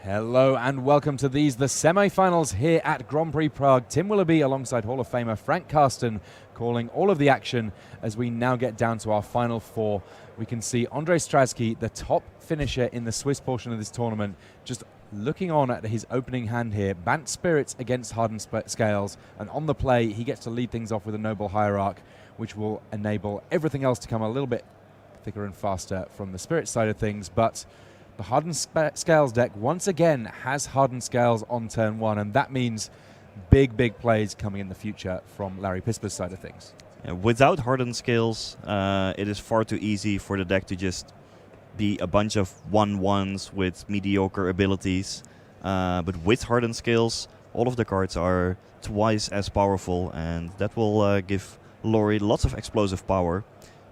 Hello and welcome to the semi-finals here at Grand Prix Prague. Tim Willoughby alongside Hall of Famer Frank Karsten calling all of the action as we now get down to our final four. We can see Andrei Stradsky, the top finisher in the Swiss portion of this tournament, just looking on at his opening hand here. Bant Spirits against Hardened Scales, and on the play he gets to lead things off with a Noble Hierarch, which will enable everything else to come a little bit thicker and faster from the Spirit side of things. But the Hardened Scales deck once again has Hardened Scales on turn one, and that means big plays coming in the future from Larry Pispa's side of things. Yeah, without Hardened Scales, it is far too easy for the deck to just be a bunch of 1/1s with mediocre abilities. But with Hardened Scales, all of the cards are twice as powerful, and that will give Laurie lots of explosive power.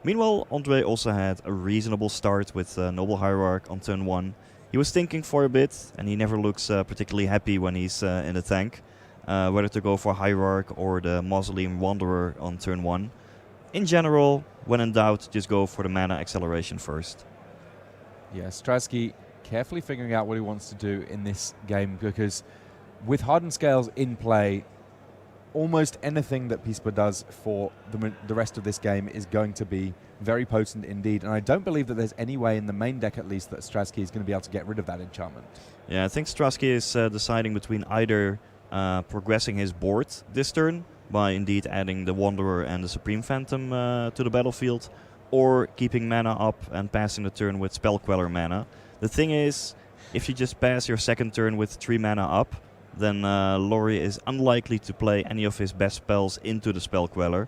Meanwhile, Andre also had a reasonable start with Noble Hierarch on turn 1. He was thinking for a bit, and he never looks particularly happy when he's in the tank, whether to go for Hierarch or the Mausoleum Wanderer on turn 1. In general, when in doubt, just go for the mana acceleration first. Yeah, Stradsky carefully figuring out what he wants to do in this game, because with Hardened Scales in play, almost anything that Pispa does for the rest of this game is going to be very potent indeed, and I don't believe that there's any way in the main deck at least that Stradsky is going to be able to get rid of that enchantment. Yeah, I think Stradsky is deciding between either progressing his board this turn by indeed adding the Wanderer and the Supreme Phantom to the battlefield, or keeping mana up and passing the turn with Spell Queller mana. The thing is, if you just pass your second turn with 3 mana up, then Laurie is unlikely to play any of his best spells into the Spell Queller.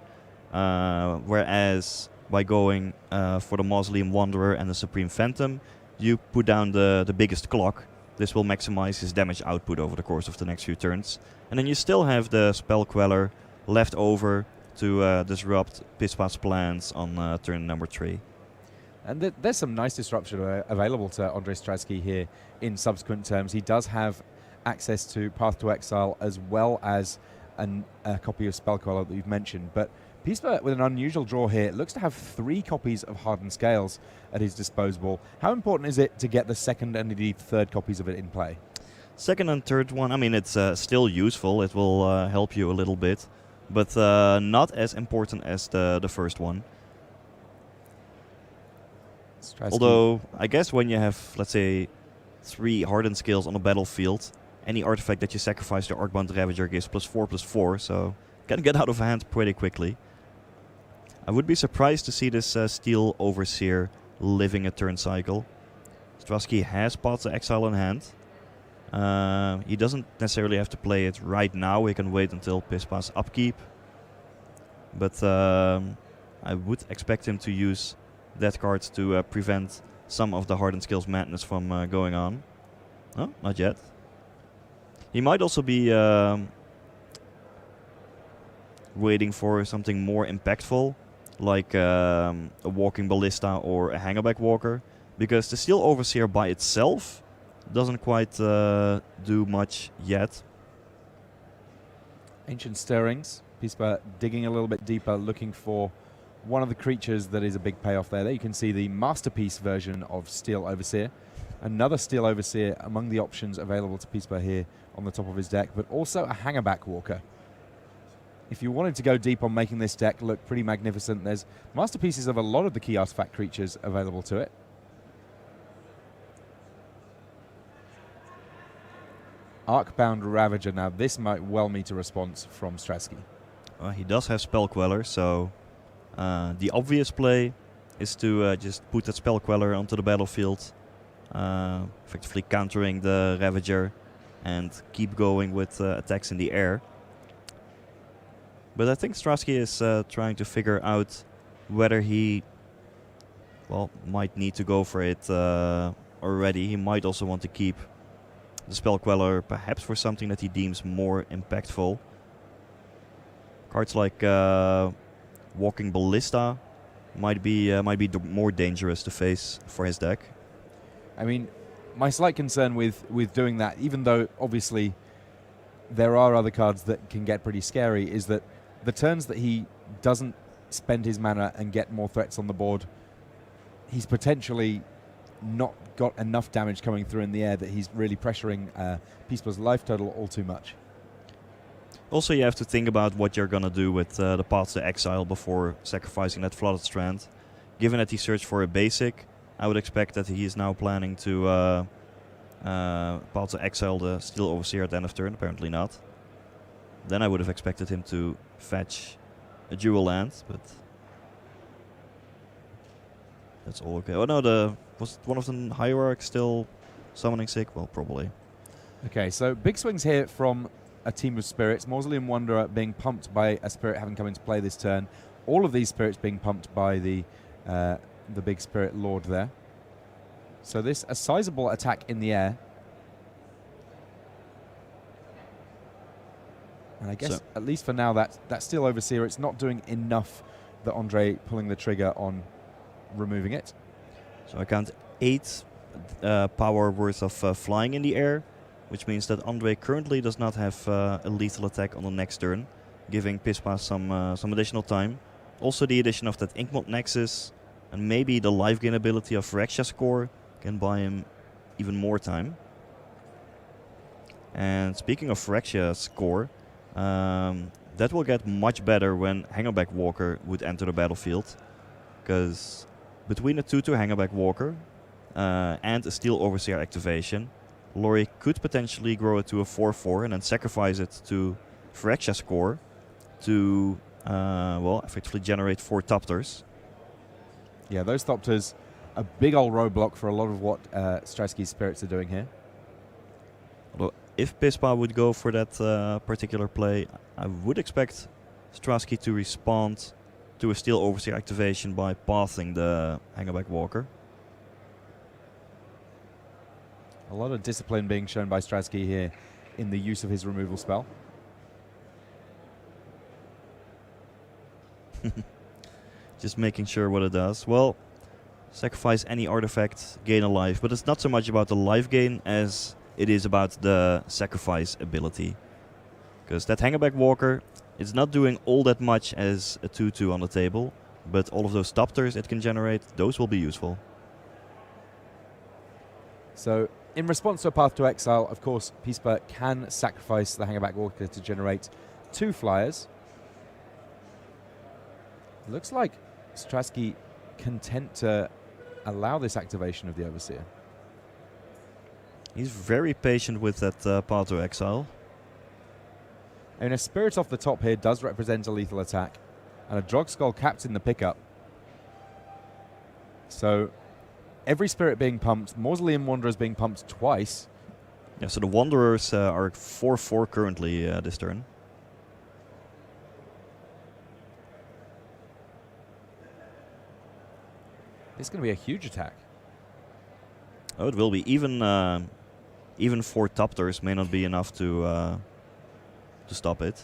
Whereas by going for the Mausoleum Wanderer and the Supreme Phantom, you put down the biggest clock. This will maximize his damage output over the course of the next few turns. And then you still have the Spell Queller left over to disrupt Pispa's plans on turn number 3. And there's some nice disruption available to Andrei Stradsky here in subsequent terms. He does have access to Path to Exile as well as a copy of Spell Queller that you've mentioned. But Pispa, with an unusual draw here, looks to have 3 copies of Hardened Scales at his disposal. How important is it to get the second and indeed third copies of it in play? Second and third one, I mean, it's still useful. It will help you a little bit, but not as important as the first one. Stradsky. Although, I guess when you have, let's say, 3 Hardened Scales on the battlefield, any artifact that you sacrifice to Arcbound Ravager gives +4/+4, so can get out of hand pretty quickly. I would be surprised to see this Steel Overseer living a turn cycle. Stradsky has Path to Exile in hand. He doesn't necessarily have to play it right now, he can wait until Pispa's upkeep. But I would expect him to use that card to prevent some of the Hardened Scales madness from going on. Oh, not yet. He might also be waiting for something more impactful, like a Walking Ballista or a Hangerback Walker, because the Steel Overseer by itself doesn't quite do much yet. Ancient Stirrings. Pispa digging a little bit deeper, looking for one of the creatures that is a big payoff there. There you can see the Masterpiece version of Steel Overseer. Another Steel Overseer among the options available to Pispa here on the top of his deck, but also a Hangerback Walker. If you wanted to go deep on making this deck look pretty magnificent, there's Masterpieces of a lot of the key artifact creatures available to it. Arcbound Ravager. Now this might well meet a response from Stradsky. He does have Spell Queller, so the obvious play is to just put that Spell Queller onto the battlefield, effectively countering the Ravager, and keep going with attacks in the air. But I think Stradsky is trying to figure out whether he, well, might need to go for it already. He might also want to keep the Spell Queller perhaps for something that he deems more impactful. Cards like Walking Ballista might be more dangerous to face for his deck. I mean, my slight concern with doing that, even though obviously there are other cards that can get pretty scary, is that the turns that he doesn't spend his mana and get more threats on the board, he's potentially not got enough damage coming through in the air that he's really pressuring Pispa's life total all too much. Also, you have to think about what you're going to do with the Path to Exile before sacrificing that Flooded Strand. Given that he searched for a basic, I would expect that he is now planning to Path to Exile the Steel Overseer at the end of turn. Apparently not. Then I would have expected him to fetch a dual land, but that's all okay. Oh no, was one of the Hierarchs still summoning sick? Well, probably. Okay, so big swings here from a team of spirits. Mausoleum Wanderer being pumped by a spirit having come into play this turn. All of these spirits being pumped by the big spirit lord there. So this, a sizable attack in the air. And I guess, so at least for now, that Steel Overseer, it's not doing enough that Andre pulling the trigger on removing it. So I count 8 power worth of flying in the air, which means that Andre currently does not have a lethal attack on the next turn, giving Pispa some additional time. Also the addition of that Inkmoth Nexus and maybe the life gain ability of Phyrexia Score can buy him even more time. And speaking of Phyrexia Score, that will get much better when Hangerback Walker would enter the battlefield, because between a 2/2 Hangerback Walker and a Steel Overseer activation, Laurie could potentially grow it to a 4/4 and then sacrifice it to Phyrexia Score to, well, effectively generate 4 Thopters. Yeah, those Thopters, a big old roadblock for a lot of what Stratsky's spirits are doing here. Although, if Pispa would go for that particular play, I would expect Stratsky to respond to a Steel Overseer activation by pathing the Hangerback Walker. A lot of discipline being shown by Stratsky here in the use of his removal spell. Just making sure what it does. Well, sacrifice any artifact, gain a life, but it's not so much about the life gain as it is about the sacrifice ability. Because that Hangerback Walker, it's not doing all that much as a 2/2 on the table, but all of those Thopters it can generate, those will be useful. So, in response to a Path to Exile, of course, Pispa can sacrifice the Hangerback Walker to generate 2 flyers. Looks like Stratsky content to allow this activation of the Overseer. He's very patient with that Path to Exile. And a Spirit off the top here does represent a lethal attack, and a Drog Skull capped in the pickup. So every Spirit being pumped, Mausoleum Wanderers being pumped twice. Yeah, so the Wanderers are 4/4 currently this turn. This is going to be a huge attack. Oh, it will be. Even 4 Thopters may not be enough to stop it.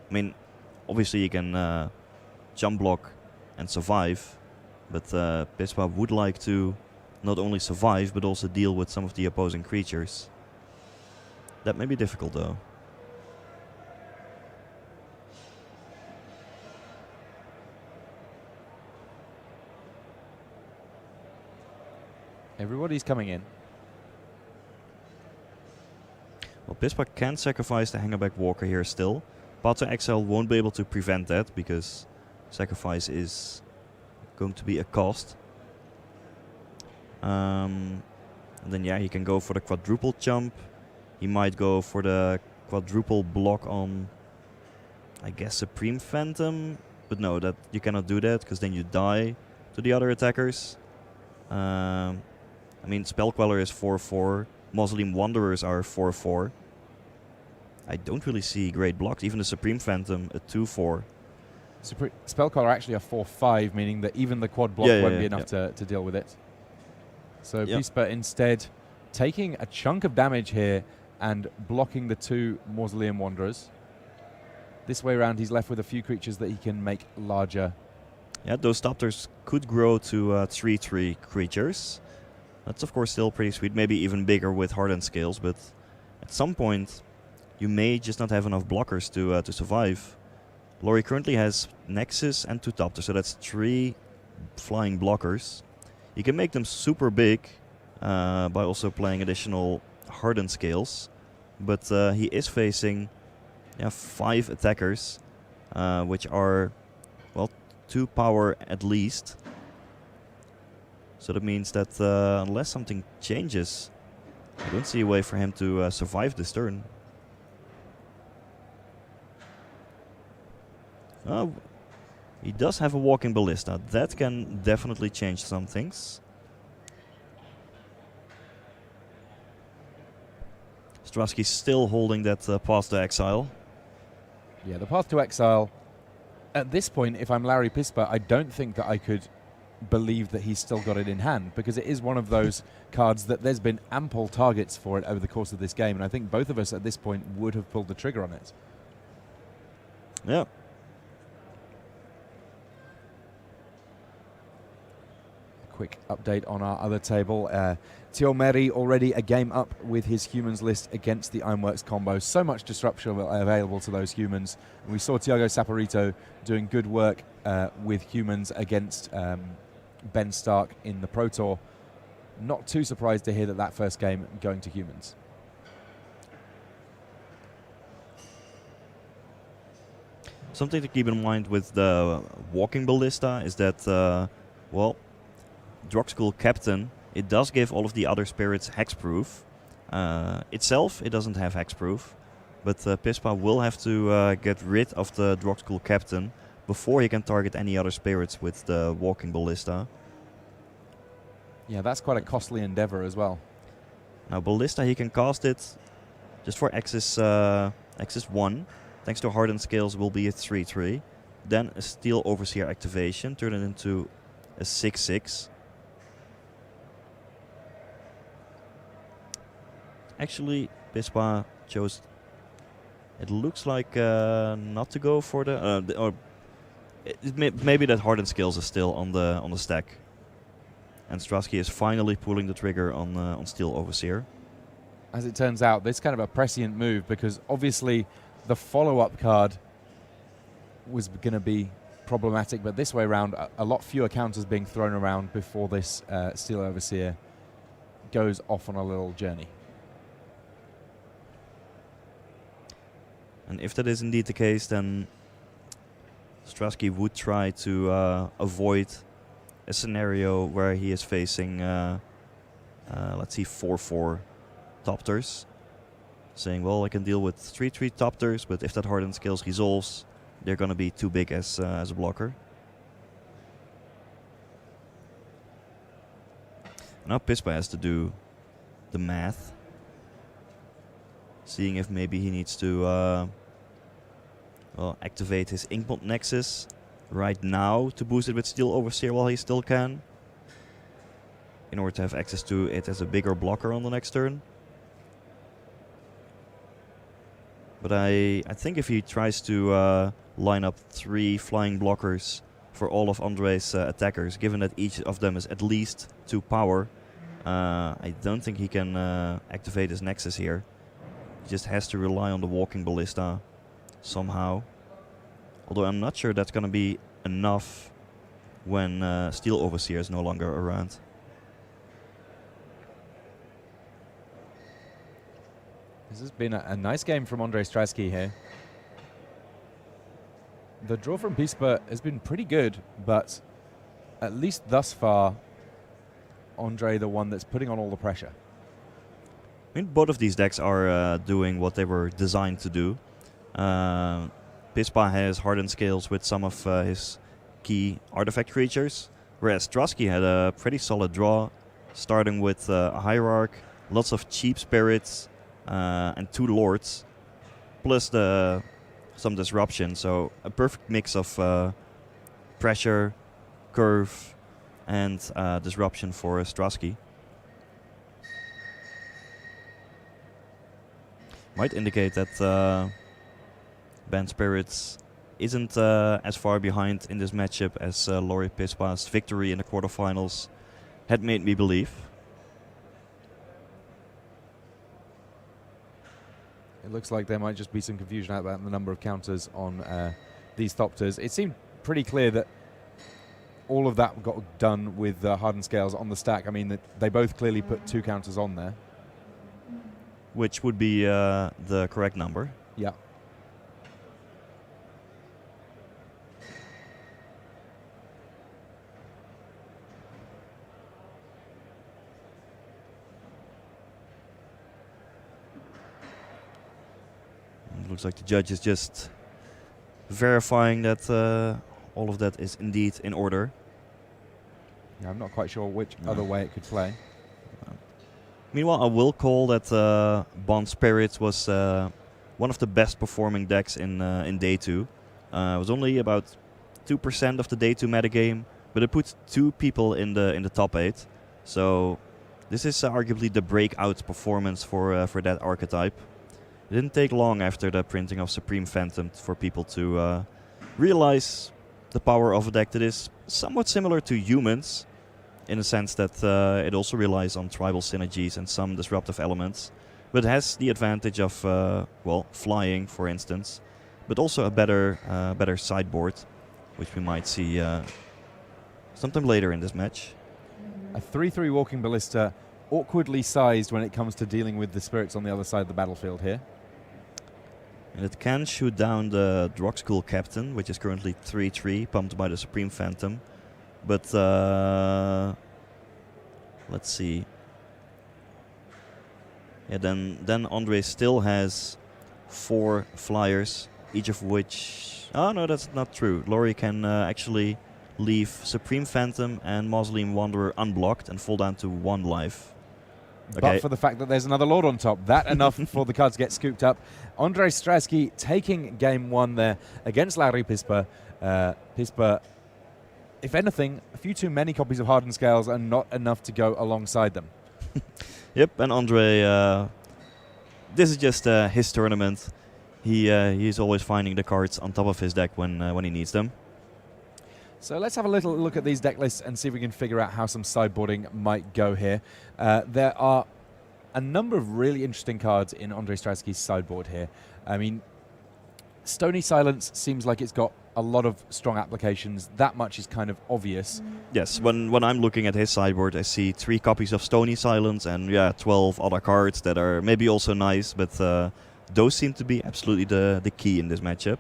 I mean, obviously you can jump block and survive, but Pispa would like to not only survive but also deal with some of the opposing creatures. That may be difficult though. Everybody's coming in. Well, Pispa can sacrifice the Hangerback Walker here still. Path to Exile won't be able to prevent that because sacrifice is going to be a cost. And then yeah, he can go for the quadruple jump. He might go for the quadruple block on, I guess, Supreme Phantom. But no, that you cannot do that because then you die to the other attackers. I mean, Spell Queller is 4/4. Mausoleum Wanderers are 4/4. I don't really see great blocks. Even the Supreme Phantom, a 2/4. Spellcaller actually a 4/5, meaning that even the quad block won't be enough to deal with it. So Pispa instead taking a chunk of damage here and blocking the 2 Mausoleum Wanderers. This way around, he's left with a few creatures that he can make larger. Yeah, those Thopters could grow to 3/3 creatures. That's of course still pretty sweet, maybe even bigger with Hardened Scales, but at some point you may just not have enough blockers to survive. Laurie currently has Nexus and 2 Thopters, so that's 3 flying blockers. You can make them super big by also playing additional hardened scales. But he is facing 5 attackers, which are, well, 2 power at least. So that means that unless something changes, I don't see a way for him to survive this turn. He does have a walking ballista. That can definitely change some things. Strasky's still holding that path to exile. Yeah, the path to exile. At this point, if I'm Larry Pispa, I don't think that I could believe that he's still got it in hand, because it is one of those cards that there's been ample targets for it over the course of this game, and I think both of us at this point would have pulled the trigger on it. Yeah. Quick update on our other table. Tiomeri already a game up with his humans list against the Ironworks combo. So much disruption available to those humans. And we saw Thiago Saporito doing good work with humans against Ben Stark in the Pro Tour. Not too surprised to hear that first game going to humans. Something to keep in mind with the walking ballista is that, well, Drogskull Captain, it does give all of the other spirits hexproof. Itself, it doesn't have hexproof, but Pispa will have to get rid of the Drogskull Captain before he can target any other spirits with the walking ballista. Yeah, that's quite a costly endeavor as well. Now ballista, he can cast it just for axis 1. Thanks to hardened scales, will be a 3/3. Then a Steel Overseer activation, turn it into a 6/6. Actually, Pispa chose, it looks like, not to go for the or maybe that hardened scales is still on the stack, and Strasky is finally pulling the trigger on Steel Overseer. As it turns out, this kind of a prescient move, because obviously the follow-up card was going to be problematic, but this way around, a lot fewer counters being thrown around before this Steel Overseer goes off on a little journey. And if that is indeed the case, then Strasky would try to avoid a scenario where he is facing, let's see, 4/4 Topters. Saying, well, I can deal with 3/3 Topters, but if that hardened scales resolves, they're going to be too big as a blocker. Now Pispa has to do the math, seeing if maybe he needs to well, activate his Inkbond Nexus right now to boost it with Steel Overseer while he still can, in order to have access to it as a bigger blocker on the next turn. But I think if he tries to line up 3 flying blockers for all of Andre's attackers, given that each of them is at least 2 power, I don't think he can activate his Nexus here. He just has to rely on the walking ballista somehow. Although I'm not sure that's going to be enough when Steel Overseer is no longer around. This has been a nice game from Andre Strasky here. The draw from Pispa has been pretty good, but at least thus far, Andre the one that's putting on all the pressure. I mean, both of these decks are doing what they were designed to do. Pispa has hardened scales with some of his key artifact creatures, whereas Strasky had a pretty solid draw, starting with a Hierarch, lots of cheap spirits, and 2 lords, plus some disruption. So a perfect mix of pressure, curve, and disruption for Strasky. Might indicate that Banned Spirits isn't as far behind in this matchup as Laurie Pispa's victory in the quarterfinals had made me believe. It looks like there might just be some confusion about the number of counters on these Thopters. It seemed pretty clear that all of that got done with Hardened Scales on the stack. I mean, they both clearly put 2 counters on there. Which would be the correct number. Yeah. It looks like the judge is just verifying that all of that is indeed in order. Yeah, I'm not quite sure which other way it could play. Meanwhile, I will call that Bond Spirits was one of the best performing decks in Day 2. It was only about 2% of the Day 2 metagame, but it put 2 people in the top 8. So this is arguably the breakout performance for that archetype. It didn't take long after the printing of Supreme Phantom for people to realize the power of a deck that is somewhat similar to humans, in the sense that it also relies on tribal synergies and some disruptive elements, but has the advantage of, well, flying, for instance, but also a better sideboard, which we might see sometime later in this match. A 3/3 Walking Ballista, awkwardly sized when it comes to dealing with the spirits on the other side of the battlefield here. And it can shoot down the Drog School Captain, which is currently 3/3, pumped by the Supreme Phantom. But let's see. Yeah, then Andre still has 4 flyers, each of which... Oh, no, that's not true. Laurie can actually leave Supreme Phantom and Mausoleum Wanderer unblocked and fall down to 1 life. But Okay. for the fact that there's another Lord on top, that enough for the cards to get scooped up. Andrei Stratsky taking game 1 there against Larry Pispa. Pispa, if anything, a few too many copies of Hardened Scales and not enough to go alongside them. Yep, and Andre, this is just his tournament. He's always finding the cards on top of his deck when he needs them. So let's have a little look at these deck lists and see if we can figure out how some sideboarding might go here. There are a number of really interesting cards in Andrei Stratsky's sideboard here. I mean, Stony Silence seems like it's got a lot of strong applications. That much is kind of obvious. Yes, when I'm looking at his sideboard, I see 3 copies of Stony Silence and 12 other cards that are maybe also nice, but those seem to be absolutely the key in this matchup.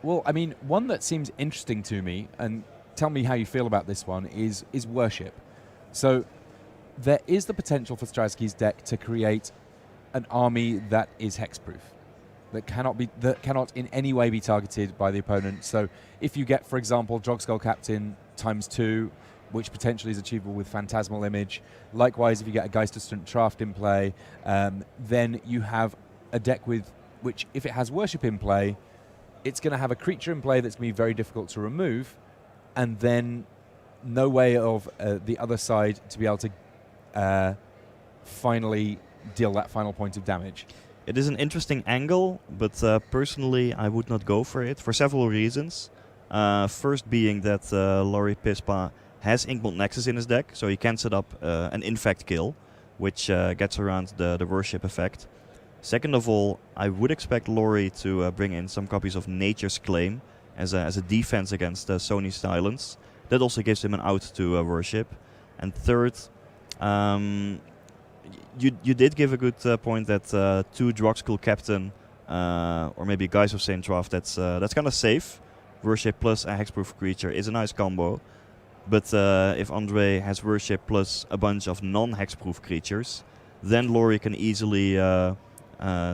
Well, I mean, one that seems interesting to me, and tell me how you feel about this one, is Worship. So there is the potential for Stratsky's deck to create an army that is hexproof, that cannot in any way be targeted by the opponent. So if you get, for example, Drogskull Captain ×2, which potentially is achievable with Phantasmal Image. Likewise, if you get a Geisterstrand Traft in play, then you have a deck with which, if it has Worship in play, it's going to have a creature in play that's going to be very difficult to remove, and then no way of the other side to be able to finally deal that final point of damage. It is an interesting angle, but personally I would not go for it for several reasons. First being that Laurie Pispa has Inkmold Nexus in his deck, so he can set up an Infect kill, which gets around the Worship effect. Second of all, I would expect Laurie to bring in some copies of Nature's Claim as a defense against Sony Silence. That also gives him an out to Worship. And third, you did give a good point that 2 Drog School Captain or maybe Guys of Saint Draft, that's kind of safe. Worship plus a hexproof creature is a nice combo. But if Andre has Worship plus a bunch of non-hexproof creatures, then Laurie can easily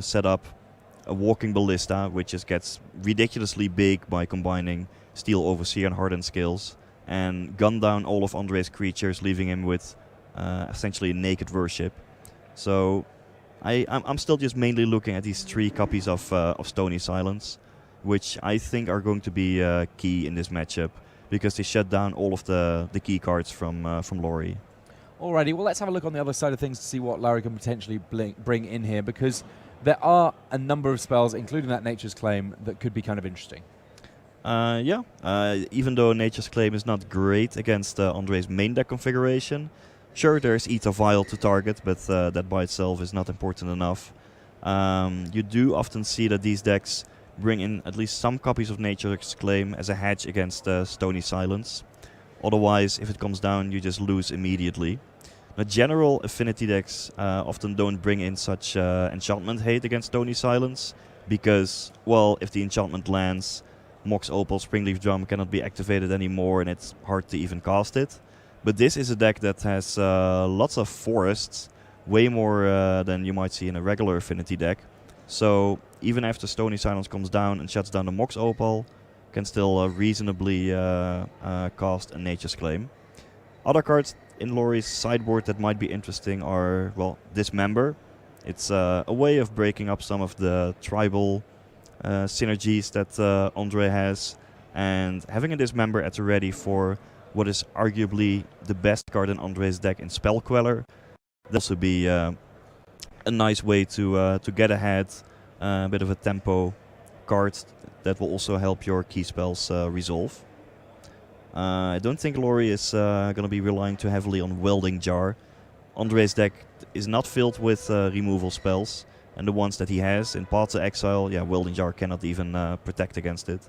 set up a Walking Ballista, which just gets ridiculously big by combining Steel Overseer and Hardened Scales, and gun down all of Andre's creatures, leaving him with essentially naked Worship. So I'm still just mainly looking at these 3 copies of Stony Silence, which I think are going to be key in this matchup, because they shut down all of the key cards from Laurie. Alrighty, well, let's have a look on the other side of things to see what Larry can potentially bring in here, because there are a number of spells, including that Nature's Claim, that could be kind of interesting. Even though Nature's Claim is not great against Andre's main deck configuration, sure, there's Eat a Vial to target, but that by itself is not important enough. You do often see that these decks bring in at least some copies of Nature's Claim as a hedge against Stony Silence. Otherwise, if it comes down, you just lose immediately. Now, general affinity decks often don't bring in such enchantment hate against Stony Silence because, well, if the enchantment lands, Mox Opal Springleaf Drum cannot be activated anymore and it's hard to even cast it. But this is a deck that has lots of forests, way more than you might see in a regular affinity deck. So even after Stony Silence comes down and shuts down the Mox Opal, can still reasonably cast a Nature's Claim. Other cards in Laurie's sideboard that might be interesting are, well, Dismember. It's a way of breaking up some of the tribal synergies that Andre has, and having a Dismember at the ready for what is arguably the best card in Andre's deck in Spell Queller. That'll also be a nice way to get ahead, a bit of a tempo card that will also help your key spells resolve. I don't think Laurie is going to be relying too heavily on Welding Jar. Andre's deck is not filled with removal spells, and the ones that he has in Path to Exile, yeah, Welding Jar cannot even protect against it.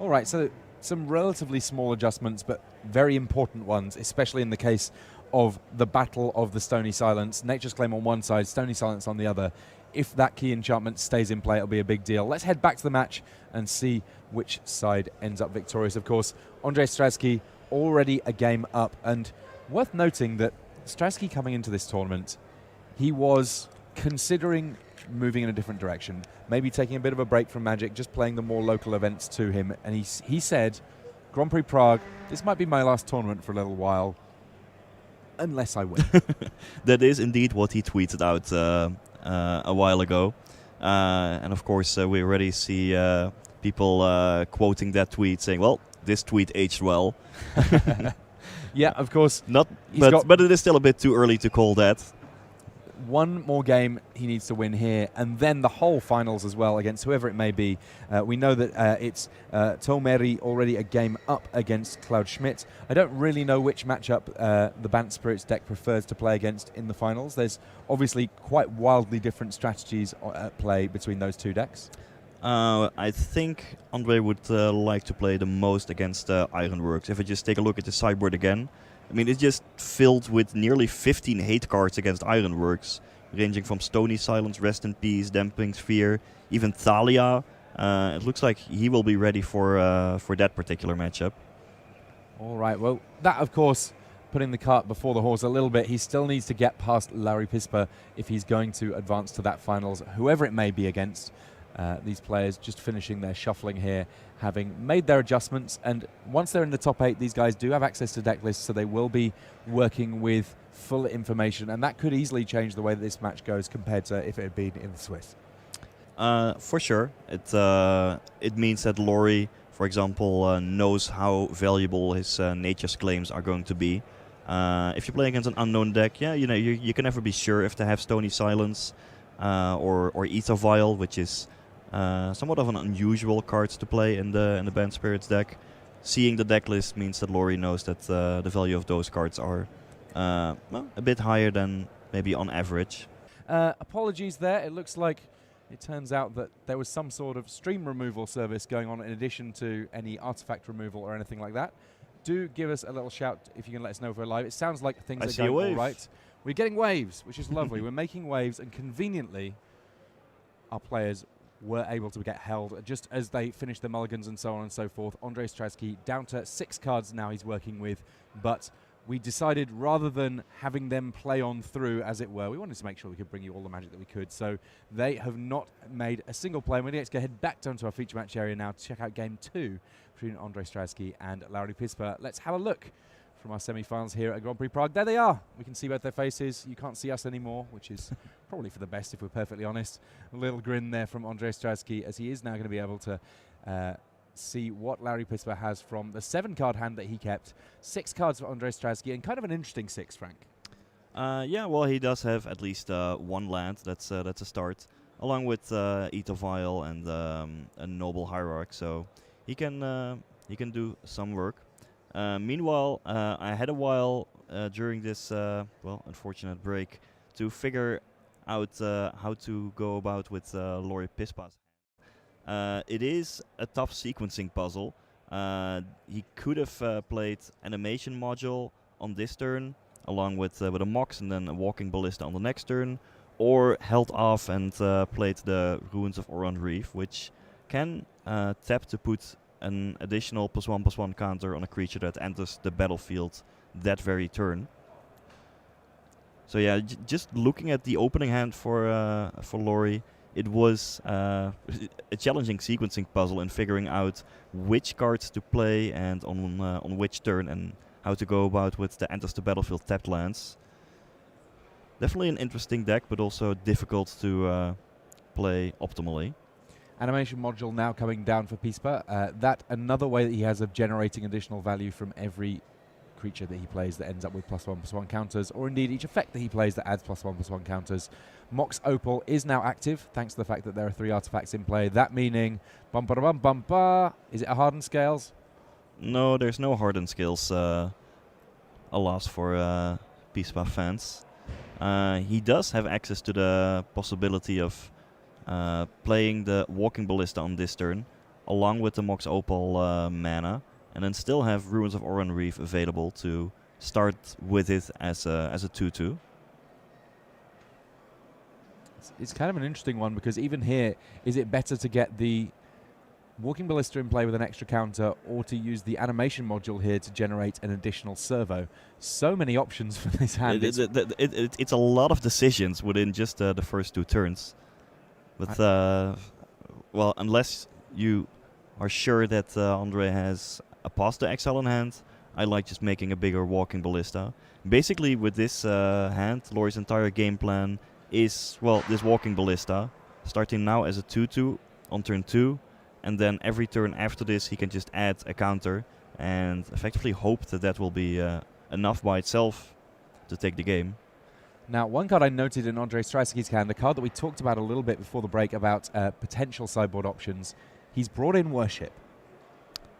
Alright, so some relatively small adjustments, but very important ones, especially in the case of the Battle of the Stony Silence. Nature's Claim on one side, Stony Silence on the other. If that key enchantment stays in play, it'll be a big deal. Let's head back to the match and see which side ends up victorious. Of course, Andrei Stradsky already a game up, and worth noting that Stradsky coming into this tournament, he was considering moving in a different direction, maybe taking a bit of a break from Magic, just playing the more local events to him, and he said, Grand Prix Prague, this might be my last tournament for a little while, unless I win. That is indeed what he tweeted out a while ago. And of course, we already see people quoting that tweet saying, well, this tweet aged well. Yeah, of course. But it is still a bit too early to call that. One more game he needs to win here, and then the whole finals as well against whoever it may be. We know that it's Tomeri already a game up against Cloud Schmidt. I don't really know which matchup the Bant Spirits deck prefers to play against in the finals. There's obviously quite wildly different strategies at play between those two decks. I think Andre would like to play the most against Ironworks. If I just take a look at the sideboard again, I mean, it's just filled with nearly 15 hate cards against Ironworks, ranging from Stony Silence, Rest in Peace, Damping Sphere, even Thalia. It looks like he will be ready for that particular matchup. All right, well, that, of course, putting the cart before the horse a little bit. He still needs to get past Larry Pisper if he's going to advance to that finals, whoever it may be against. These players just finishing their shuffling here, having made their adjustments, and once they're in the top 8, these guys do have access to deck lists, so they will be working with full information, and that could easily change the way that this match goes compared to if it had been in the Swiss. For sure. It means that Laurie, for example, knows how valuable his Nature's Claims are going to be. If you play against an unknown deck, yeah, you know, you can never be sure if they have Stony Silence or Ether Vial, which is somewhat of an unusual card to play in the Bant Spirits deck. Seeing the deck list means that Laurie knows that the value of those cards are well, a bit higher than maybe on average. Apologies there. It looks like it turns out that there was some sort of stream removal service going on in addition to any artifact removal or anything like that. Do give us a little shout if you can let us know if we're live. It sounds like things are going all right. We're getting waves, which is lovely. We're making waves, and conveniently, our players were able to get held just as they finished their mulligans and so on and so forth. Andrei Stradsky down to 6 cards now he's working with, but we decided rather than having them play on through, as it were, we wanted to make sure we could bring you all the magic that we could. So they have not made a single play. We're going to head back down to our feature match area now to check out game 2 between Andrei Stradsky and Larry Pisper. Let's have a look from our semi-finals here at Grand Prix Prague. There they are. We can see both their faces. You can't see us anymore, which is probably for the best if we're perfectly honest. A little grin there from Andrei Stradsky, as he is now going to be able to see what Larry Pisper has from the 7-card hand that he kept. 6 cards for Andrei Stradsky, and kind of an interesting 6, Frank. Yeah, well, he does have at least 1 land. That's a start, along with Ether Vial and a Noble Hierarch. So he can do some work. Meanwhile, I had a while during this well, unfortunate break to figure out how to go about with Laurie Pisper's. It is a tough sequencing puzzle. He could have played animation module on this turn, along with a Mox and then a walking ballista on the next turn, or held off and played the Ruins of Oran Reef, which can tap to put an additional +1/+1 counter on a creature that enters the battlefield that very turn. So yeah, just looking at the opening hand for Laurie, it was a challenging sequencing puzzle in figuring out which cards to play and on which turn, and how to go about with the enters the battlefield tapped lands. Definitely an interesting deck, but also difficult to play optimally. Animation module now coming down for Pispa. That another way that he has of generating additional value from every creature that he plays that ends up with +1/+1 counters, or indeed each effect that he plays that adds +1/+1 counters. Mox Opal is now active, thanks to the fact that there are 3 artifacts in play. That meaning, bum-ba-da-bum-bum-ba, is it a hardened scales? No, there's no hardened skills, alas, for Pispa fans. He does have access to the possibility of playing the Walking Ballista on this turn, along with the Mox Opal mana, and then still have Ruins of Oran Reef available to start with it as a 2/2. It's kind of an interesting one, because even here, is it better to get the Walking Ballista in play with an extra counter, or to use the animation module here to generate an additional servo? So many options for this hand. It's a lot of decisions within just the first 2 turns. But, well, unless you are sure that Andre has a Pass to Exile in hand, I like just making a bigger Walking Ballista. Basically, with this hand, Laurie's entire game plan is, well, this Walking Ballista, starting now as a 2/2 on turn 2, and then every turn after this he can just add a counter and effectively hope that that will be enough by itself to take the game. Now, one card I noted in Andrei Stratsky's hand, a card that we talked about a little bit before the break about potential sideboard options, he's brought in Worship.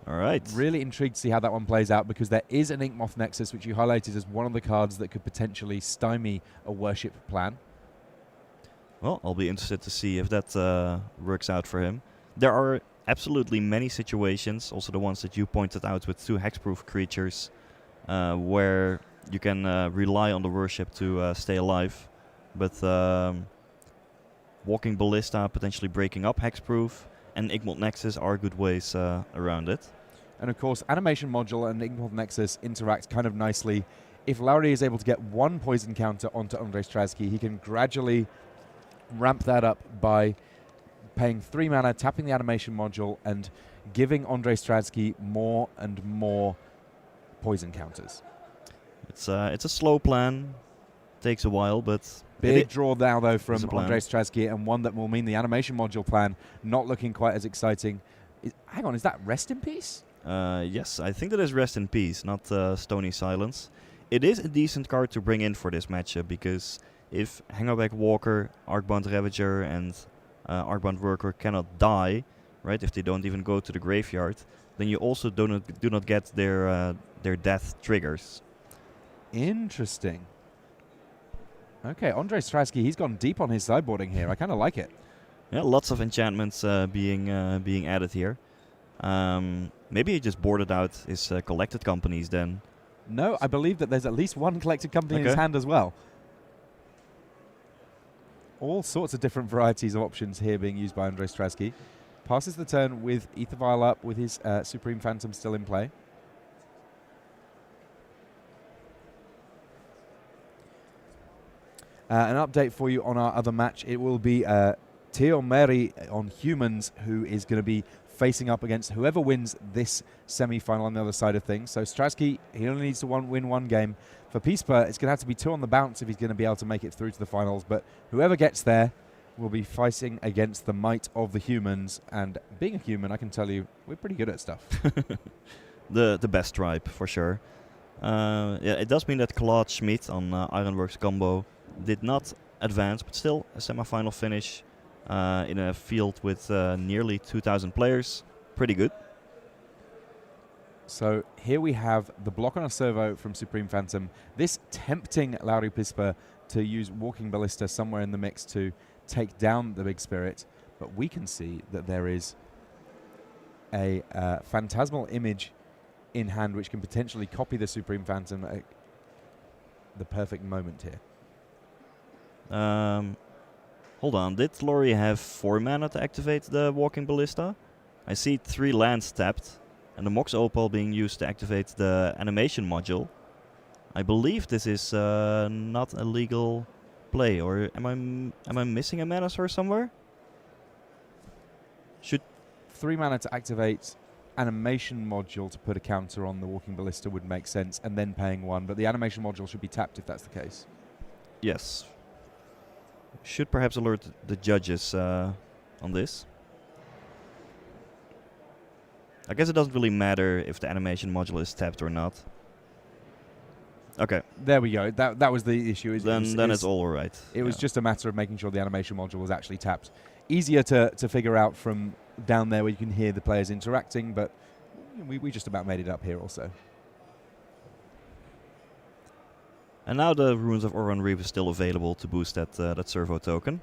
All right. Really intrigued to see how that one plays out, because there is an Inkmoth Nexus, which you highlighted as one of the cards that could potentially stymie a Worship plan. Well, I'll be interested to see if that works out for him. There are absolutely many situations, also the ones that you pointed out with 2 hexproof creatures, where you can rely on the Worship to stay alive. But Walking Ballista, potentially breaking up hexproof, and Inkmoth Nexus are good ways around it. And of course, Animation Module and Inkmoth Nexus interact kind of nicely. If Lowry is able to get 1 poison counter onto Andrei Stratsky, he can gradually ramp that up by paying 3 mana, tapping the Animation Module, and giving Andrei Stratsky more and more poison counters. It's a slow plan, takes a while, but big draw now though from Andrei Stratsky. Stratsky, and one that will mean the Animation Module plan not looking quite as exciting. Hang on, is that Rest in Peace? Yes, I think that is Rest in Peace, not Stony Silence. It is a decent card to bring in for this matchup, because if Hangerback Walker, Arcbound Ravager, and Arcbound Worker cannot die, right, if they don't even go to the graveyard, then you also do not get their death triggers. Interesting. Okay, Andrei Stratsky, he's gone deep on his sideboarding here. I kind of like it. Yeah, lots of enchantments being added here. Maybe he just boarded out his collected companies then. No, I believe that there's at least 1 collected company in his hand as well. All sorts of different varieties of options here being used by Andrei Stratsky. Passes the turn with Ether Vial up, with his Supreme Phantom still in play. An update for you on our other match. It will be Teo Meri on humans, who is going to be facing up against whoever wins this semi-final on the other side of things. So Stratsky, he only needs to win 1 game. For Pispa, it's going to have to be 2 on the bounce if he's going to be able to make it through to the finals. But whoever gets there will be fighting against the might of the humans. And being a human, I can tell you, we're pretty good at stuff. the best tribe, for sure. Yeah, it does mean that Claude Schmidt on Ironworks combo did not advance, but still a semi-final finish in a field with nearly 2,000 players. Pretty good. So here we have the block on a servo from Supreme Phantom. This tempting Lauri Pispa to use Walking Ballista somewhere in the mix to take down the Big Spirit. But we can see that there is a phantasmal image in hand which can potentially copy the Supreme Phantom at the perfect moment here. Hold on, did Laurie have 4 mana to activate the Walking Ballista? I see 3 lands tapped, and the Mox Opal being used to activate the animation module. I believe this is not a legal play, or am I missing a mana source somewhere? Should 3 mana to activate animation module to put a counter on the Walking Ballista would make sense, and then paying 1, but the animation module should be tapped if that's the case. Yes. Should perhaps alert the judges on this. I guess it doesn't really matter if the animation module is tapped or not. Okay. There we go. That was the issue. Then it's all right. It was just a matter of making sure the animation module was actually tapped. Easier to figure out from down there where you can hear the players interacting, but we just about made it up here also. And now the Ruins of Oran Reef is still available to boost that servo token.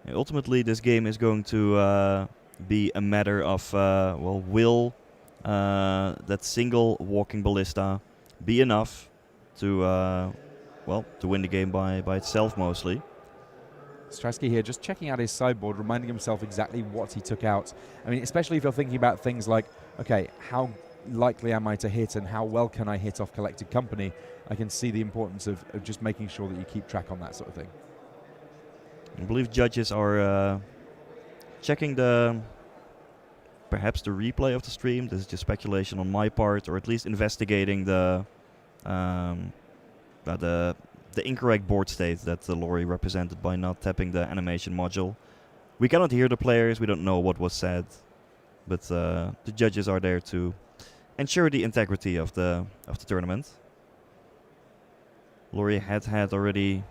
And ultimately, this game is going to be a matter of, will that single Walking Ballista be enough to, to win the game by itself mostly. Strasky here just checking out his sideboard, reminding himself exactly what he took out. I mean, especially if you're thinking about things like, okay, how likely am I to hit and how well can I hit off Collected Company? I can see the importance of just making sure that you keep track on that sort of thing. I believe judges are checking perhaps the replay of the stream. This is just speculation on my part, or at least investigating the incorrect board state that Laurie represented by not tapping the animation module. We cannot hear the players, we don't know what was said, but the judges are there to ensure the integrity of the tournament. Laurie had already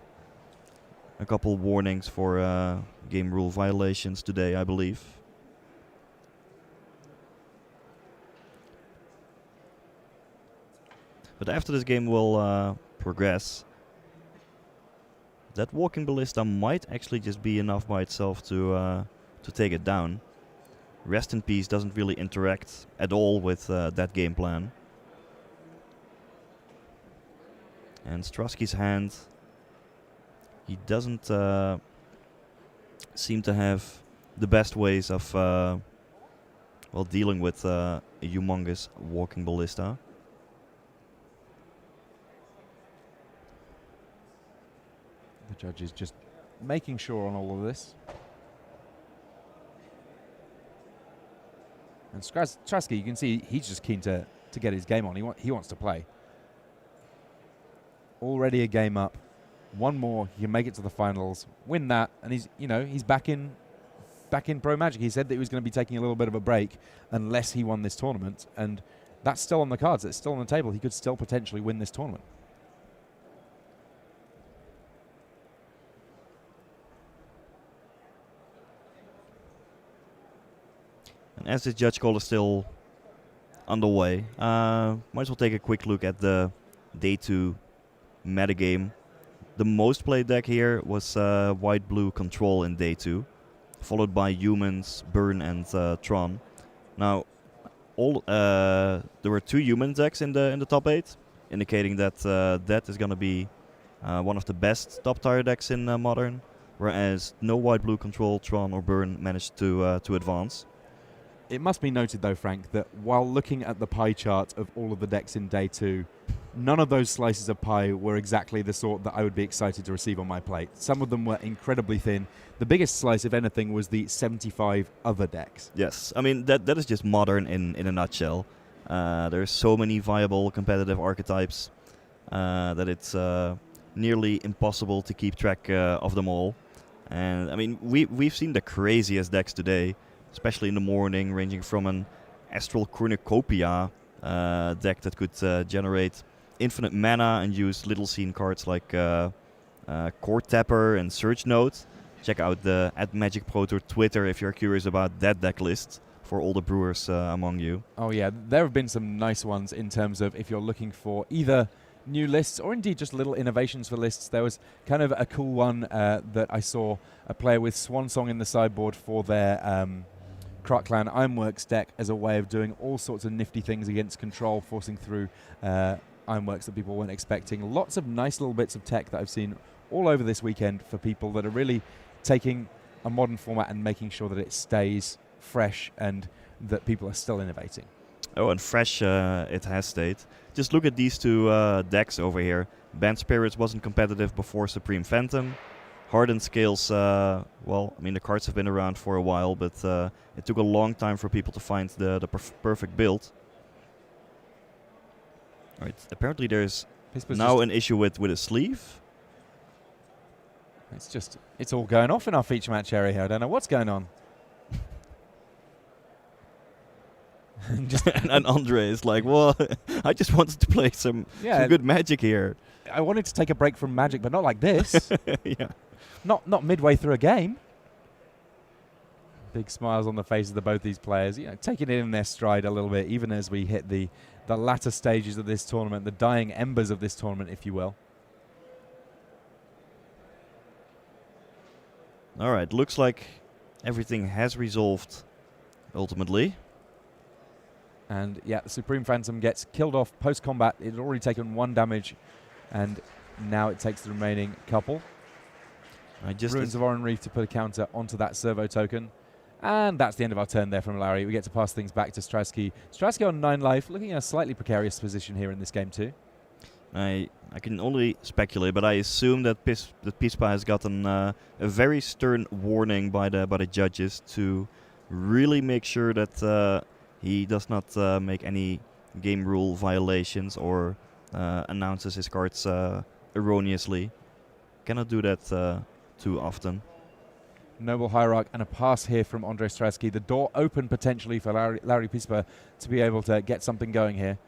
a couple warnings for game rule violations today, I believe. But after this game will progress, that Walking Ballista might actually just be enough by itself to take it down. Rest in Peace doesn't really interact at all with that game plan. And Strasky's hand, he doesn't seem to have the best ways of dealing with a humongous Walking Ballista. The judge is just making sure on all of this. And Strasky, you can see he's just keen to get his game on. He wants to play. Already a game up. One more, he can make it to the finals, win that, and he's back in Pro Magic. He said that he was going to be taking a little bit of a break unless he won this tournament, and that's still on the cards. It's still on the table. He could still potentially win this tournament. And as this judge call is still underway, might as well take a quick look at the Day 2 metagame. The most played deck here was White-Blue Control in Day 2, followed by Humans, Burn, and Tron. Now, there were 2 Human decks in the top 8, indicating that that is going to be one of the best top-tier decks in Modern, whereas no White-Blue Control, Tron, or Burn managed to advance. It must be noted, though, Frank, that while looking at the pie chart of all of the decks in Day 2, none of those slices of pie were exactly the sort that I would be excited to receive on my plate. Some of them were incredibly thin. The biggest slice, if anything, was the 75 other decks. Yes, I mean, that is just Modern in a nutshell. There's so many viable competitive archetypes that it's nearly impossible to keep track of them all. And, I mean, we've seen the craziest decks today, especially in the morning, ranging from an Astral Cornucopia deck that could generate infinite mana and use little seen cards like Court Tapper and Surge Note. Check out the @MagicProTour Twitter if you're curious about that deck list for all the brewers among you. Oh yeah, there have been some nice ones in terms of if you're looking for either new lists or indeed just little innovations for lists. There was kind of a cool one that I saw, a player with Swan Song in the sideboard for their Kroklan Ironworks deck as a way of doing all sorts of nifty things against control, forcing through Ironworks that people weren't expecting. Lots of nice little bits of tech that I've seen all over this weekend for people that are really taking a modern format and making sure that it stays fresh and that people are still innovating. Oh, and fresh it has stayed. Just look at these two decks over here. Band Spirits wasn't competitive before Supreme Phantom. Hardened Scales, well, I mean, the cards have been around for a while, but it took a long time for people to find the perfect build. Right, apparently there's now an issue with a sleeve. It's all going off in our feature match area here. I don't know what's going on. And Andre is like, well, I just wanted to play some good Magic here. I wanted to take a break from Magic, but not like this. Yeah. Not midway through a game. Big smiles on the faces of both these players, taking it in their stride a little bit, even as we hit the latter stages of this tournament, the dying embers of this tournament, if you will. All right, looks like everything has resolved ultimately. And yeah, the Supreme Phantom gets killed off post-combat. It had already taken 1 damage, and now it takes the remaining couple. Ruins of Oran Reef to put a counter onto that servo token. And that's the end of our turn there from Larry. We get to pass things back to Strasky. Strasky on 9 life, looking at a slightly precarious position here in this game too. I can only speculate, but I assume that Pispa has gotten a very stern warning by the judges to really make sure that he does not make any game rule violations or announces his cards erroneously. Cannot do that too often. Noble Hierarch and a pass here from Andre Strasky. The door open potentially for Larry Pispa to be able to get something going here.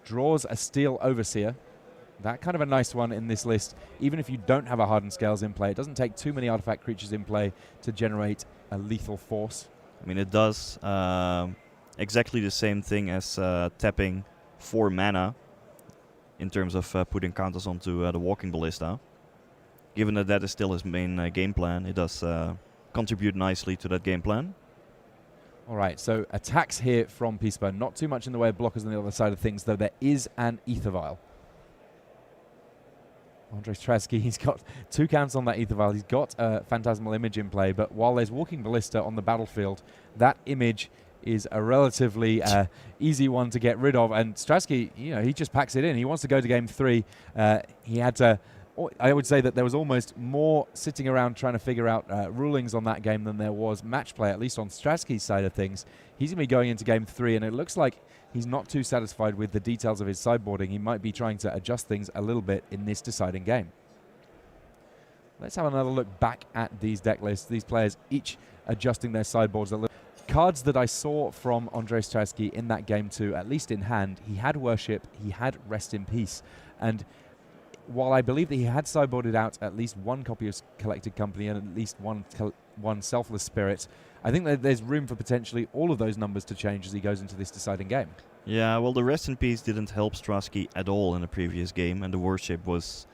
Draws a Steel Overseer. That kind of a nice one in this list. Even if you don't have a Hardened Scales in play, it doesn't take too many artifact creatures in play to generate a lethal force. I mean, it does exactly the same thing as tapping 4 mana in terms of putting counters onto the Walking Ballista. Given that that is still his main game plan, it does contribute nicely to that game plan. All right, so attacks here from Pispa. Not too much in the way of blockers on the other side of things, though there is an Ether Vial. Andre Strasky, he's got 2 counts on that Ether Vial. He's got a Phantasmal Image in play, but while there's Walking Ballista on the battlefield, that image is a relatively easy one to get rid of. And Strasky, he just packs it in. He wants to go to game 3. He had to... I would say that there was almost more sitting around trying to figure out rulings on that game than there was match play, at least on Strasky's side of things. He's going to be going into game 3, and it looks like he's not too satisfied with the details of his sideboarding. He might be trying to adjust things a little bit in this deciding game. Let's have another look back at these deck lists. These players each adjusting their sideboards a little. Cards that I saw from Andre Strasky in that game too, at least in hand, he had Worship, he had Rest in Peace, and while I believe that he had sideboarded out at least 1 copy of Collected Company and at least one Selfless Spirit, I think that there's room for potentially all of those numbers to change as he goes into this deciding game. Yeah, well, the Rest in Peace didn't help Strasky at all in the previous game, and the Worship was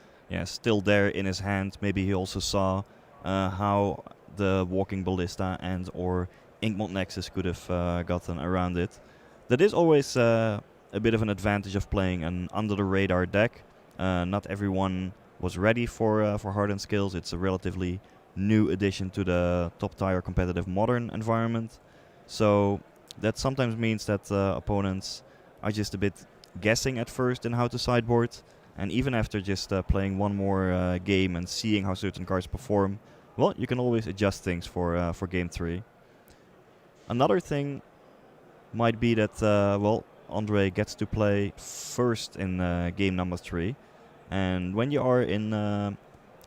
still there in his hand. Maybe he also saw how the Walking Ballista and or Inkmoth Nexus could have gotten around it. That is always a bit of an advantage of playing an under-the-radar deck. Not everyone was ready for Hardened Scales. It's a relatively new addition to the top-tier competitive modern environment. So that sometimes means that opponents are just a bit guessing at first in how to sideboard. And even after just playing one more game and seeing how certain cards perform, well, you can always adjust things for game 3. Another thing might be that, Andre gets to play first in game number 3. And when you are in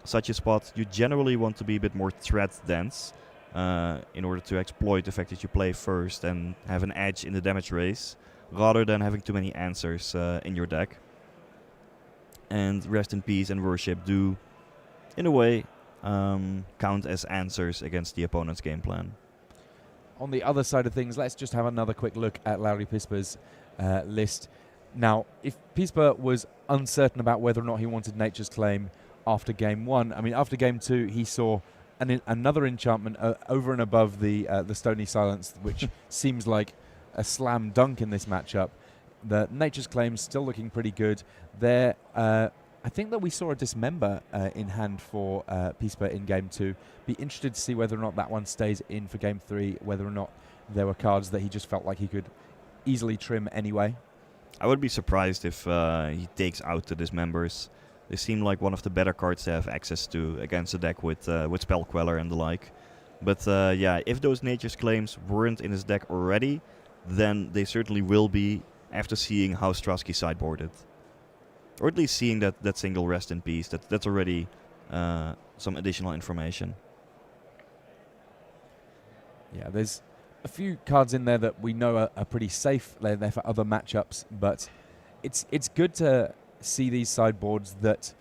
such a spot, you generally want to be a bit more threat dense in order to exploit the fact that you play first and have an edge in the damage race, rather than having too many answers in your deck. And Rest in Peace and Worship do, in a way, count as answers against the opponent's game plan. On the other side of things, let's just have another quick look at Larry Pispa's list. Now, if Pispa was uncertain about whether or not he wanted Nature's Claim after game 1, I mean, after game 2, he saw another enchantment over and above the Stony Silence, which seems like a slam dunk in this matchup. The Nature's Claim still looking pretty good. There, I think that we saw a Dismember in hand for Pispa in Game 2. Be interested to see whether or not that one stays in for Game 3, whether or not there were cards that he just felt like he could easily trim anyway. I would be surprised if he takes out the Dismembers. They seem like one of the better cards to have access to against a deck with Spell Queller and the like. But yeah, if those Nature's Claims weren't in his deck already, then they certainly will be after seeing how Strasky sideboarded. Or at least seeing that single Rest in Peace. That's already some additional information. Yeah, there's a few cards in there that we know are pretty safe. They're there for other matchups, but it's good to see these sideboards that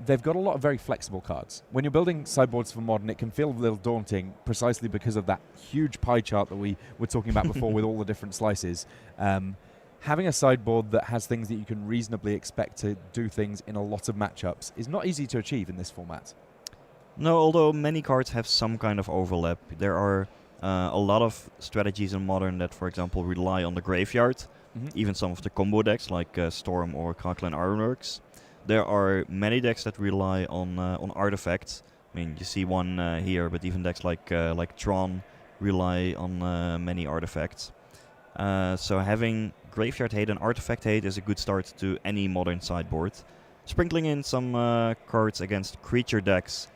they've got a lot of very flexible cards. When you're building sideboards for Modern, it can feel a little daunting precisely because of that huge pie chart that we were talking about before with all the different slices. Having a sideboard that has things that you can reasonably expect to do things in a lot of matchups is not easy to achieve in this format. No, although many cards have some kind of overlap. There are a lot of strategies in Modern that, for example, rely on the graveyard. Even some of the combo decks like Storm or Crackling Ironworks. There are many decks that rely on artifacts. I mean, you see one here, but even decks like Tron rely on many artifacts. So having Graveyard Hate and Artifact Hate is a good start to any Modern sideboard. Sprinkling in some cards against creature decks.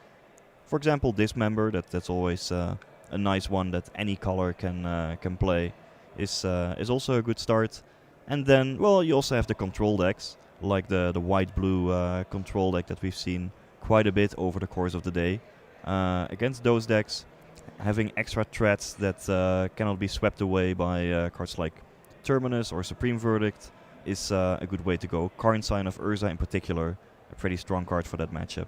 For example, Dismember, that's always a nice one that any color can play, is also a good start. And then, well, you also have the control decks, like the white-blue control deck that we've seen quite a bit over the course of the day. Against those decks, having extra threats that cannot be swept away by cards like Terminus or Supreme Verdict is a good way to go. Karn Sign of Urza in particular, a pretty strong card for that matchup.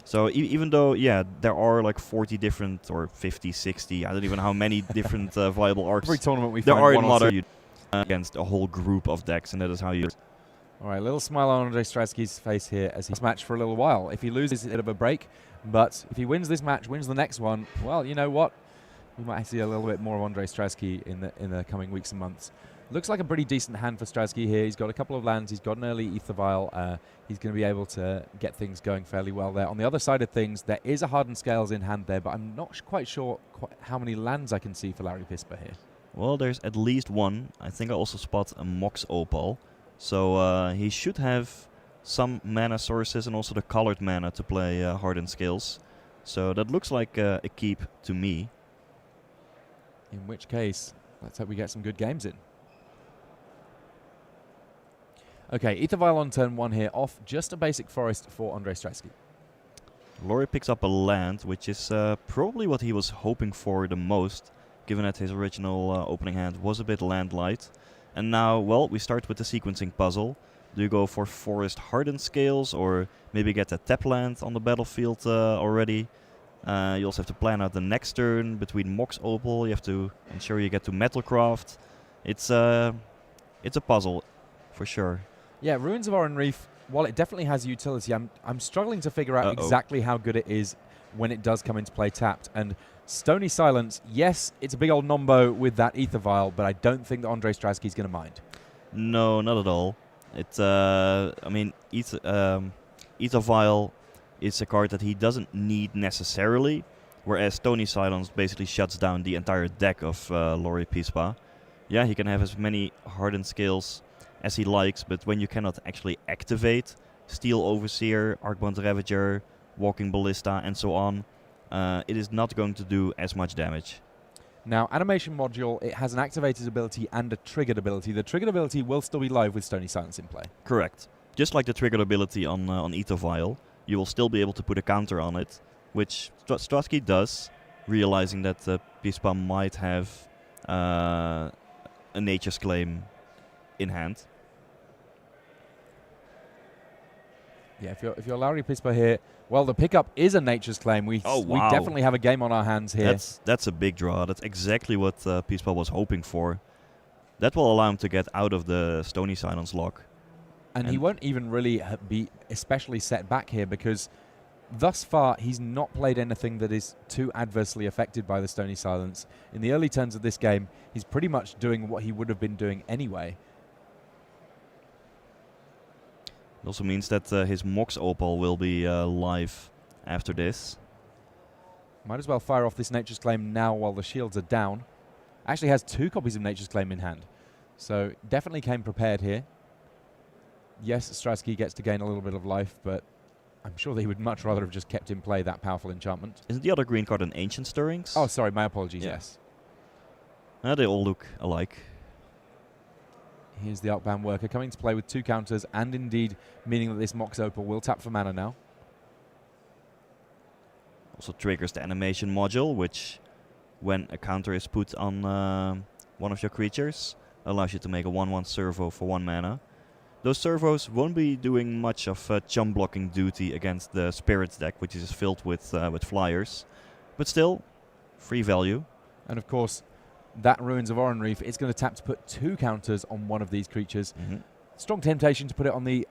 So even though, yeah, there are like 40 different, or 50, 60, I don't even know how many different viable arcs Every tournament we there find are one in or two. Modern against a whole group of decks, and that is how you... All right, little smile on Andrei Stratsky's face here as he's matched for a little while. If he loses, it's a bit of a break, but if he wins this match, wins the next one, well, you know what? We might see a little bit more of Andrei Stratsky in the coming weeks and months. Looks like a pretty decent hand for Stratsky here. He's got a couple of lands. He's got an early Ether Vial. He's going to be able to get things going fairly well there. On the other side of things, there is a Hardened Scales in hand there, but I'm not quite sure how many lands I can see for Larry Pispa here. Well, there's at least one. I think I also spot a Mox Opal. So he should have some mana sources and also the colored mana to play Hardened Scales. So that looks like a keep to me. In which case, let's hope we get some good games in. Okay, Ether Vial on turn 1 here, off just a basic forest for Andrei Stratsky. Laurie picks up a land, which is probably what he was hoping for the most, given that his original opening hand was a bit land light. And now, well, we start with the sequencing puzzle. Do you go for Forest Hardened Scales, or maybe get a tap land on the battlefield already? You also have to plan out the next turn between Mox Opal. You have to ensure you get to Metalcraft. It's a puzzle, for sure. Yeah, Ruins of Oran Reef, while it definitely has utility, I'm struggling to figure out exactly how good it is when it does come into play tapped. And Stony Silence, yes, it's a big old nombo with that Ether Vial, but I don't think that Andrei Stratsky's going to mind. No, not at all. I mean, Ether Vial is a card that he doesn't need necessarily, whereas Stony Silence basically shuts down the entire deck of Laurie Pispa. Yeah, he can have as many Hardened Scales as he likes, but when you cannot actually activate Steel Overseer, Arcbound Ravager, Walking Ballista, and so on, it is not going to do as much damage. Now, Animation Module, it has an activated ability and a triggered ability. The triggered ability will still be live with Stony Silence in play. Correct. Just like the triggered ability on Ether Vial, you will still be able to put a counter on it, which Stratsky does, realizing that Pispa might have a Nature's Claim in hand. Yeah, if you're Larry Pispa here, well, the pickup is a Nature's Claim. We definitely have a game on our hands here. That's a big draw. That's exactly what Pispa was hoping for. That will allow him to get out of the Stony Silence lock. And he won't even really be especially set back here, because thus far, he's not played anything that is too adversely affected by the Stony Silence. In the early turns of this game, he's pretty much doing what he would have been doing anyway. It also means that his Mox Opal will be live after this. Might as well fire off this Nature's Claim now while the shields are down. Actually has 2 copies of Nature's Claim in hand. So definitely came prepared here. Yes, Strasky gets to gain a little bit of life, but I'm sure that he would much rather have just kept in play that powerful enchantment. Isn't the other green card an Ancient Stirrings? Oh, sorry, my apologies, yes. They all look alike. Here's the Arcbound Worker coming to play with 2 counters, and indeed meaning that this Mox Opal will tap for mana now. Also triggers the animation module, which, when a counter is put on one of your creatures, allows you to make a 1/1 servo for 1 mana. Those servos won't be doing much of chump blocking duty against the Spirits deck, which is filled with flyers, but still, free value. And of course, that Ruins of Oran Reef is going to tap to put 2 counters on one of these creatures. Strong temptation to put it on the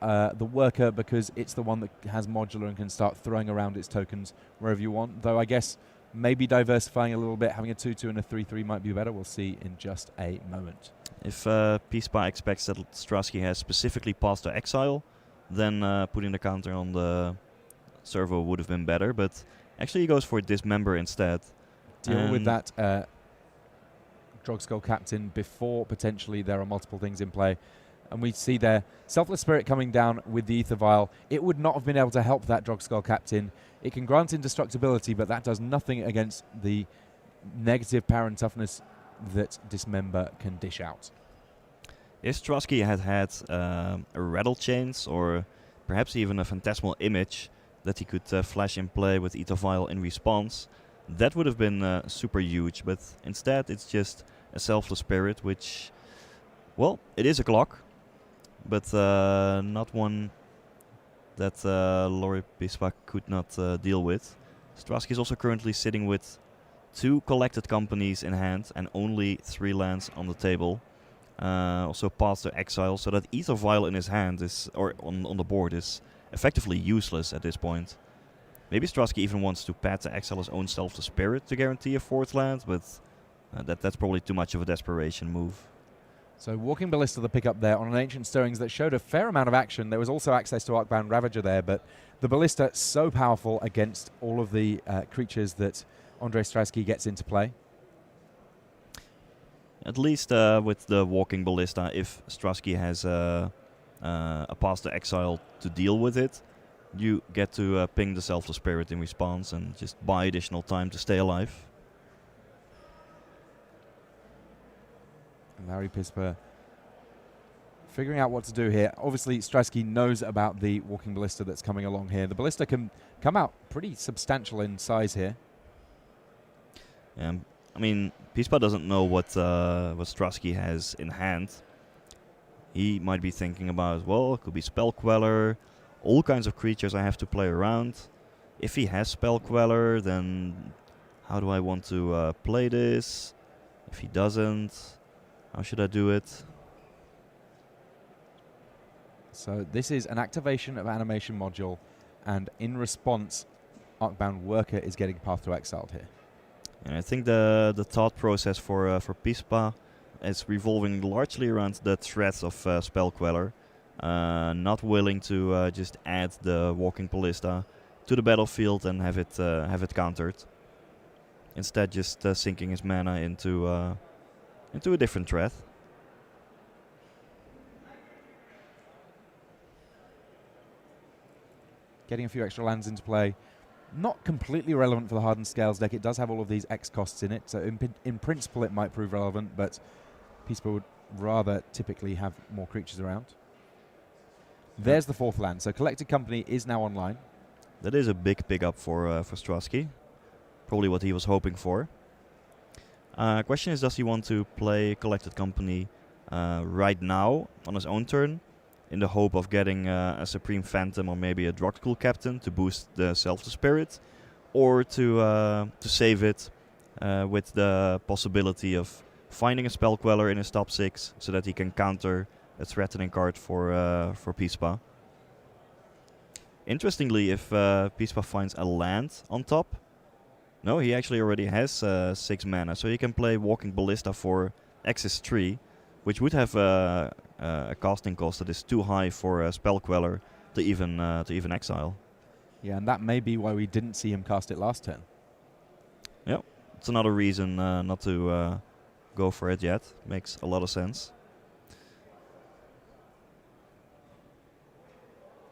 Worker because it's the one that has modular and can start throwing around its tokens wherever you want. Though I guess maybe diversifying a little bit, having a 2/2 and a 3/3 might be better. We'll see in just a moment. If Pispa expects that Strasky has specifically passed to exile, then putting the counter on the servo would have been better. But actually he goes for Dismember instead. Deal with that Drogskull Captain before potentially there are multiple things in play. And we see there Selfless Spirit coming down with the Ether Vial. It would not have been able to help that Drogskull Captain. It can grant indestructibility, but that does nothing against the negative power and toughness that Dismember can dish out. If Strasky had a Rattle Chains or perhaps even a Phantasmal Image that he could flash in play with Ether Vial in response, that would have been super huge. But instead it's just a Selfless Spirit, which, well, it is a clock, but not one that Lori Pispa could not deal with. Strasky is also currently sitting with 2 Collected Companies in hand and only 3 lands on the table. Also passed to exile, so that Ether Vial in his hand is, or on the board, is effectively useless at this point. Maybe Strasky even wants to pad to exile his own Selfless Spirit to guarantee a 4th land, but that's probably too much of a desperation move. So Walking Ballista the pickup there on an Ancient Stirrings that showed a fair amount of action. There was also access to Arcbound Ravager there, but the Ballista so powerful against all of the creatures that Andrei Strasky gets into play. At least with the Walking Ballista, if Strasky has a pass to exile to deal with it, you get to ping the Selfless Spirit in response and just buy additional time to stay alive. Larry Pispa figuring out what to do here. Obviously, Strasky knows about the Walking Ballista that's coming along here. The Ballista can come out pretty substantial in size here. I mean, Pispa doesn't know what Strasky has in hand. He might be thinking about, well, it could be Spell Queller, all kinds of creatures I have to play around. If he has Spell Queller, then how do I want to play this? If he doesn't, how should I do it? So this is an activation of animation module, and in response, Arcbound Worker is getting Path to Exiled here. And I think the thought process for Pispa is revolving largely around the threat of Spell Queller, not willing to just add the Walking Ballista to the battlefield and have it countered. Instead, just sinking his mana into a different threat. Getting a few extra lands into play. Not completely relevant for the Hardened Scales deck. It does have all of these X costs in it, so in principle it might prove relevant, but Pispa would rather typically have more creatures around. There's the 4th land, so Collected Company is now online. That is a big pickup for Strasky. Probably what he was hoping for. Question is, does he want to play Collected Company right now on his own turn, in the hope of getting a Supreme Phantom or maybe a Drogskull Captain to boost the Selfless Spirit, or to save it with the possibility of finding a Spell Queller in his top 6 so that he can counter a threatening card for Pispa? Interestingly, if Pispa finds a land on top, no, he actually already has 6 mana, so he can play Walking Ballista for Axis 3, which would have a casting cost that is too high for a Spell Queller to even exile. Yeah, and that may be why we didn't see him cast it last turn. Yep, it's another reason not to go for it yet. Makes a lot of sense.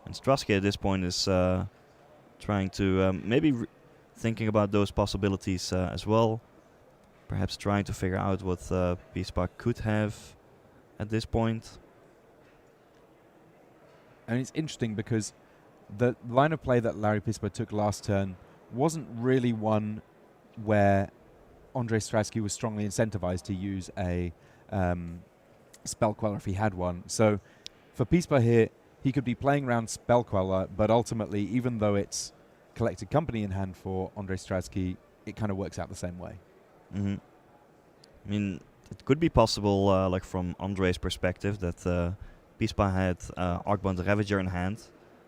And Strasky at this point is trying to maybe thinking about those possibilities as well. Perhaps trying to figure out what Pispa could have at this point. And it's interesting because the line of play that Larry Pispa took last turn wasn't really one where Andrei Strasky was strongly incentivized to use a Spell Queller if he had one. So for Pispa here, he could be playing around Spell Queller, but ultimately, even though it's Collected Company in hand for Andrei Strasky, it kind of works out the same way. Mm-hmm. I mean, it could be possible, like from Andrei's perspective, that Pispa had Arcbound Ravager in hand,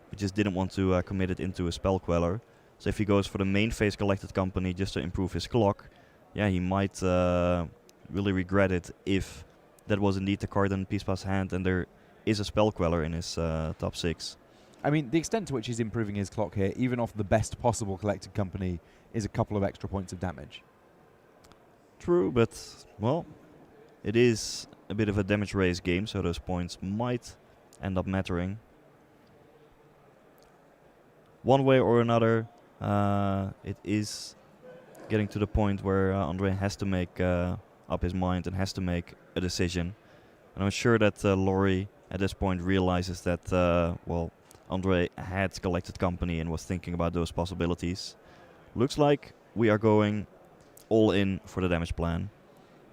but just didn't want to commit it into a Spell Queller. So if he goes for the main phase Collected Company just to improve his clock, yeah, he might really regret it if that was indeed the card in Pispa's hand and there is a Spell Queller in his top 6. I mean, the extent to which he's improving his clock here, even off the best possible Collected Company, is a couple of extra points of damage. True, but, well, it is a bit of a damage race game, so those points might end up mattering. One way or another, it is getting to the point where Andrei has to make up his mind and has to make a decision. And I'm sure that Laurie at this point realizes that, well, Andrei had Collected Company and was thinking about those possibilities. Looks like we are going all in for the damage plan.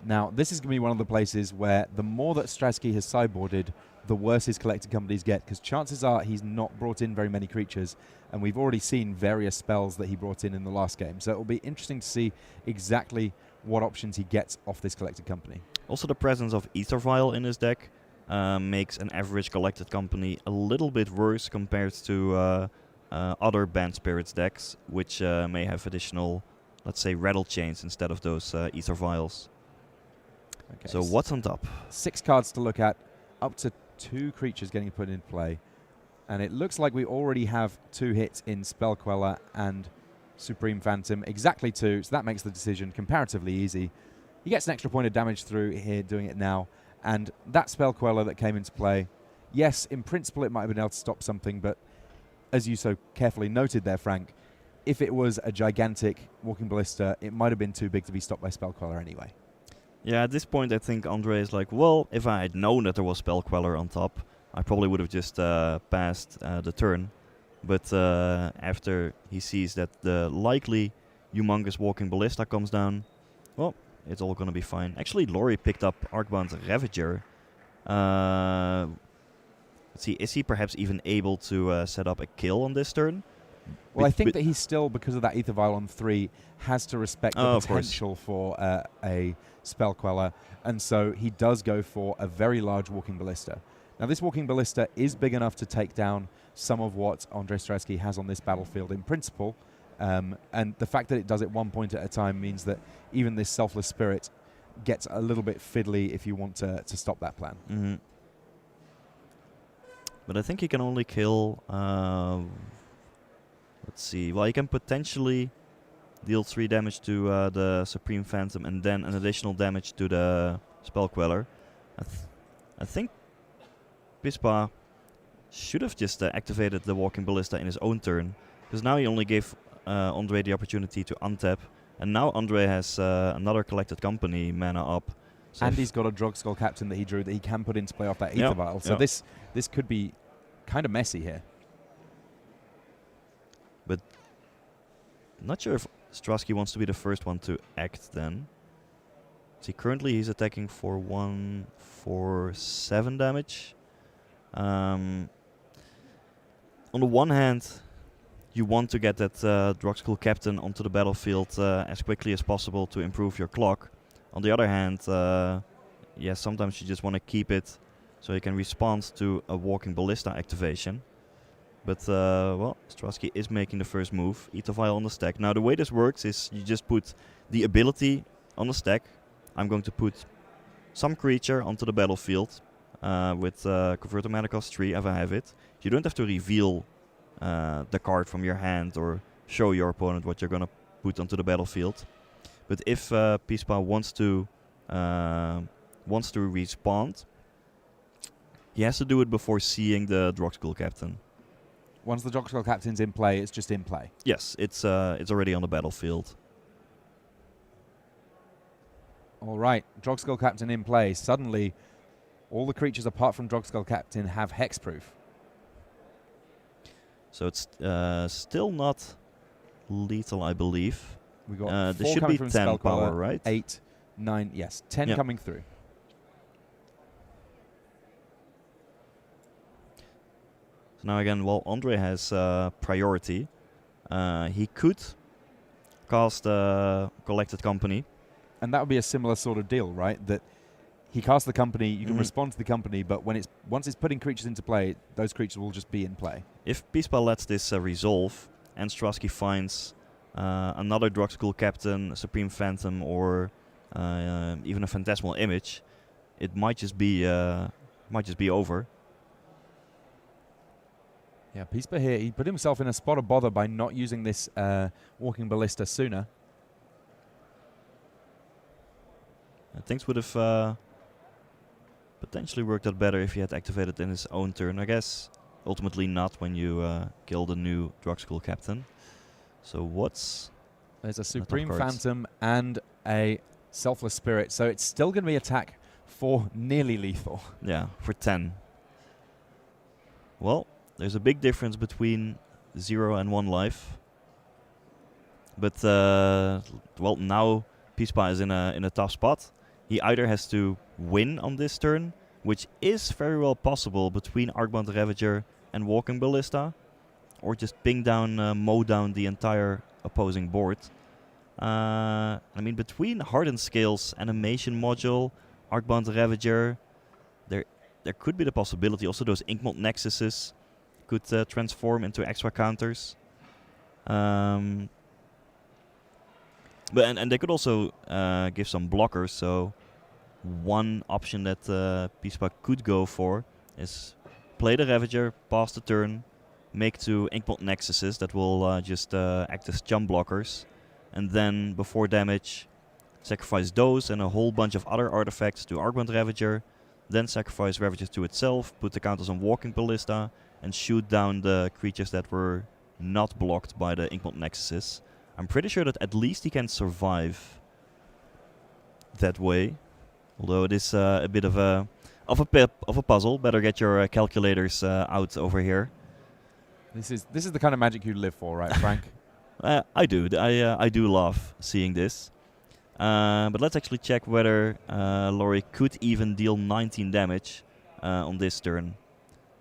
Now, this is going to be one of the places where the more that Strasky has sideboarded, the worse his Collected Companies get, because chances are he's not brought in very many creatures, and we've already seen various spells that he brought in the last game. So it will be interesting to see exactly what options he gets off this Collected Company. Also, the presence of Ether Vial in his deck makes an average Collected Company a little bit worse compared to other Banned Spirits decks, which may have additional, let's say, Rattle Chains instead of those Ether Vials. Okay, so what's on top? 6 cards to look at, up to 2 creatures getting put into play. And it looks like we already have 2 hits in Spell Queller and Supreme Phantom, exactly 2, so that makes the decision comparatively easy. He gets an extra point of damage through here doing it now, and that Spell Queller that came into play, yes, in principle it might have been able to stop something, but as you so carefully noted there, Frank, if it was a gigantic Walking Ballista, it might have been too big to be stopped by Spell Queller anyway. Yeah, at this point I think Andrei is like, well, if I had known that there was Spell Queller on top, I probably would have just passed the turn. But after he sees that the likely humongous Walking Ballista comes down, well, it's all going to be fine. Actually, Laurie picked up Arcbound Ravager. Let's see, is he perhaps even able to set up a kill on this turn? Well, I think that he still, because of that Ether Vial on 3, has to respect the potential for a Spell Queller, and so he does go for a very large Walking Ballista. Now, this Walking Ballista is big enough to take down some of what Andrei Strasky has on this battlefield in principle, and the fact that it does it 1 point at a time means that even this Selfless Spirit gets a little bit fiddly if you want to stop that plan. Mm-hmm. But I think he can only kill... let's see. Well, he can potentially deal 3 damage to the Supreme Phantom and then an additional damage to the Spell Queller. I think Pispa should have just activated the Walking Ballista in his own turn, because now he only gave Andrei the opportunity to untap, and now Andrei has another Collected Company mana up. So and he's got a Drogskull Captain that he drew that he can put into play off that Ether Vial. So this could be kind of messy here. But not sure if Strasky wants to be the first one to act then. See, currently he's attacking for 147 damage. On the one hand, you want to get that Drogskull Captain onto the battlefield as quickly as possible to improve your clock. On the other hand, yeah, sometimes you just want to keep it so you can respond to a Walking Ballista activation. But, well, Strasky is making the first move. Etavile on the stack. Now, the way this works is you just put the ability on the stack. I'm going to put some creature onto the battlefield with Converter Mana cost 3 if I have it. You don't have to reveal the card from your hand or show your opponent what you're going to put onto the battlefield. But if Pispa wants to respond, he has to do it before seeing the Drogskull Captain. Once the Drogskull Captain's in play, it's just in play. Yes, it's already on the battlefield. All right, Drogskull Captain in play. Suddenly, all the creatures apart from Drogskull Captain have hexproof. So it's still not lethal, I believe. We got there 4 should coming be from 10 Spellcaller, power, right? 8, 9, yes, 10 Yep. coming through. So now again, while Andre has priority, he could cast Collected Company. And that would be a similar sort of deal, right? That he casts the company, you can Mhm. respond to the company, but once it's putting creatures into play, those creatures will just be in play. If Pispa lets this resolve and Strasky finds another Drogskull Captain, a Supreme Phantom, or even a Phantasmal Image, it might just be over. Yeah, Pispa here, he put himself in a spot of bother by not using this Walking Ballista sooner. Things would have potentially worked out better if he had activated in his own turn. I guess ultimately not when you kill the new Drogskull Captain. So what's... There's a Supreme cards. Phantom and a Selfless Spirit, so it's still going to be attack for nearly lethal. Yeah, for 10. Well, there's a big difference between 0 and 1 life. But, well, now Pispa is in a tough spot. He either has to win on this turn, which is very well possible between Arcbound Ravager and Walking Ballista, or just ping down, mow down the entire opposing board. I mean, between Hardened Scales, Animation Module, Arcbound Ravager, there could be the possibility. Also, those Inkmold Nexuses could transform into extra counters. But and they could also give some blockers. So one option that Pispa could go for is play the Ravager, pass the turn, make 2 Inkmold Nexuses that will just act as jump blockers, and then before damage, sacrifice those and a whole bunch of other artifacts to Arcbound Ravager, then sacrifice Ravager to itself, put the counters on Walking Ballista, and shoot down the creatures that were not blocked by the Inkmold Nexuses. I'm pretty sure that at least he can survive that way, although it is a bit of a puzzle. Better get your calculators out over here. This is the kind of magic you live for, right, Frank? I do. I do love seeing this. But let's actually check whether Laurie could even deal 19 damage on this turn.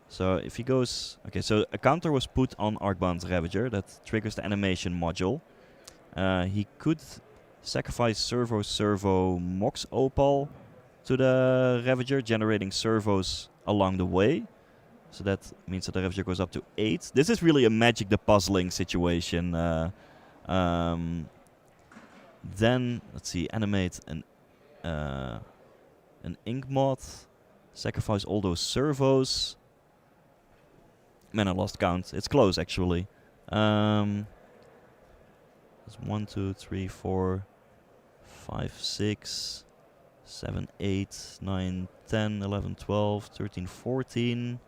So if he goes... Okay, so a counter was put on Arcbound Ravager that triggers the animation module. He could sacrifice Servo Mox Opal to the Ravager, generating servos along the way. So that means that the Ravager goes up to 8. This is really a Magic the Puzzling situation. Then, let's see, animate an Ink Mod, sacrifice all those servos. Man, I lost count. It's close, actually. There's 1, 2, 3, 4, 5, 6, 7, 8, 9, 10, 11, 12, 13, 14,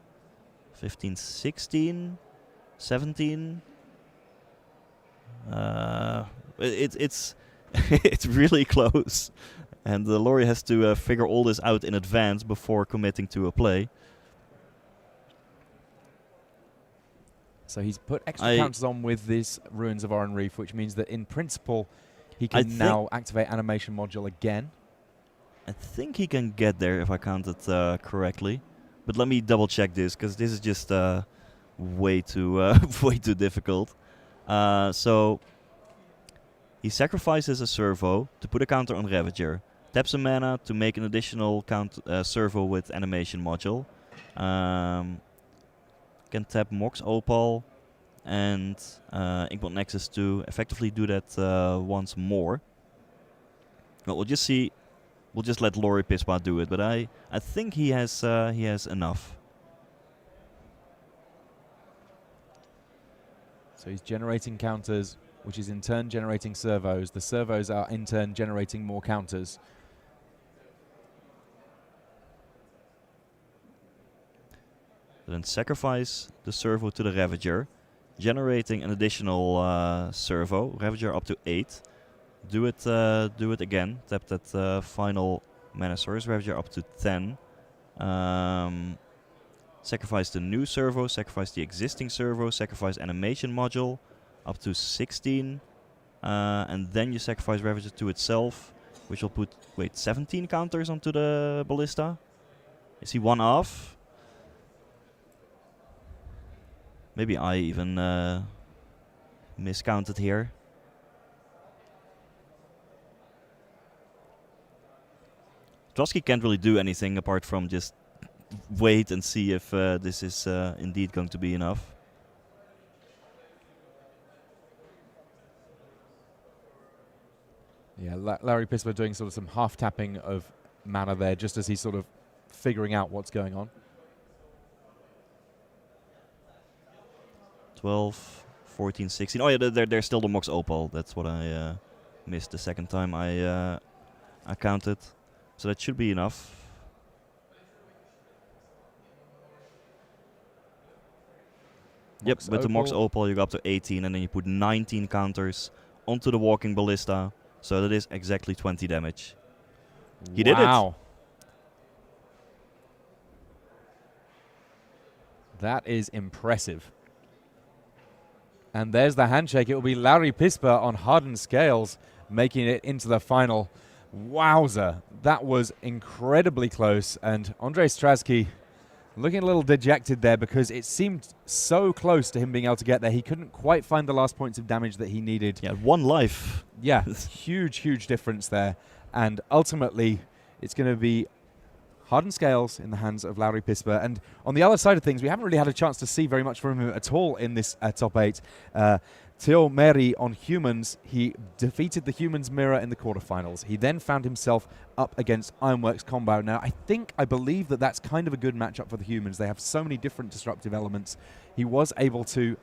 15, 16, 17. It's it's really close. And Laurie has to figure all this out in advance before committing to a play. So he's put extra counters on with this Ruins of Oran Reef, which means that in principle he can now activate animation module again. I think he can get there if I counted correctly. But let me double check this, because this is just way too difficult. So he sacrifices a servo to put a counter on Ravager. Taps a mana to make an additional servo with animation module. can tap Mox Opal and Inkblot Nexus to effectively do that once more. But we'll just see. We'll just let Laurie Pispa do it. But I think he has enough. So he's generating counters, which is in turn generating servos. The servos are in turn generating more counters. Then sacrifice the servo to the Ravager, generating an additional servo. Ravager up to 8. Do it again. Tap that final mana source. Ravager up to 10. Sacrifice the new servo. Sacrifice the existing servo. Sacrifice animation module up to 16. And then you sacrifice Ravager to itself, which will put 17 counters onto the ballista. Is he one off? Maybe I even miscounted here. Trotsky can't really do anything apart from just wait and see if this is indeed going to be enough. Yeah, Larry Pispa doing sort of some half tapping of mana there, just as he's sort of figuring out what's going on. 12, 14, 16. Oh yeah, there's still the Mox Opal. That's what I missed the second time I counted. So that should be enough. Yep, with the Mox Opal you go up to 18 and then you put 19 counters onto the Walking Ballista. So that is exactly 20 damage. He did it! Wow. That is impressive. And there's the handshake. It will be Larry Pispa on hardened scales making it into the final. Wowza. That was incredibly close. And Andrei Stradsky looking a little dejected there because it seemed so close to him being able to get there. He couldn't quite find the last points of damage that he needed. Yeah, 1 life. Yeah, huge, huge difference there. And ultimately, it's going to be hardened scales in the hands of Larry Pispa. And on the other side of things, we haven't really had a chance to see very much from him at all in this top 8. Theo Meri on humans, he defeated the humans mirror in the quarterfinals. He then found himself up against Ironworks Combo. Now, I believe that that's kind of a good matchup for the humans. They have so many different disruptive elements. He was able to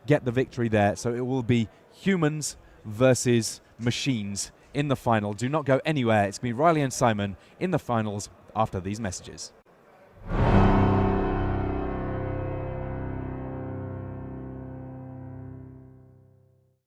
get the victory there. So it will be humans versus machines in the final. Do not go anywhere. It's going to be Riley and Simon in the finals after these messages.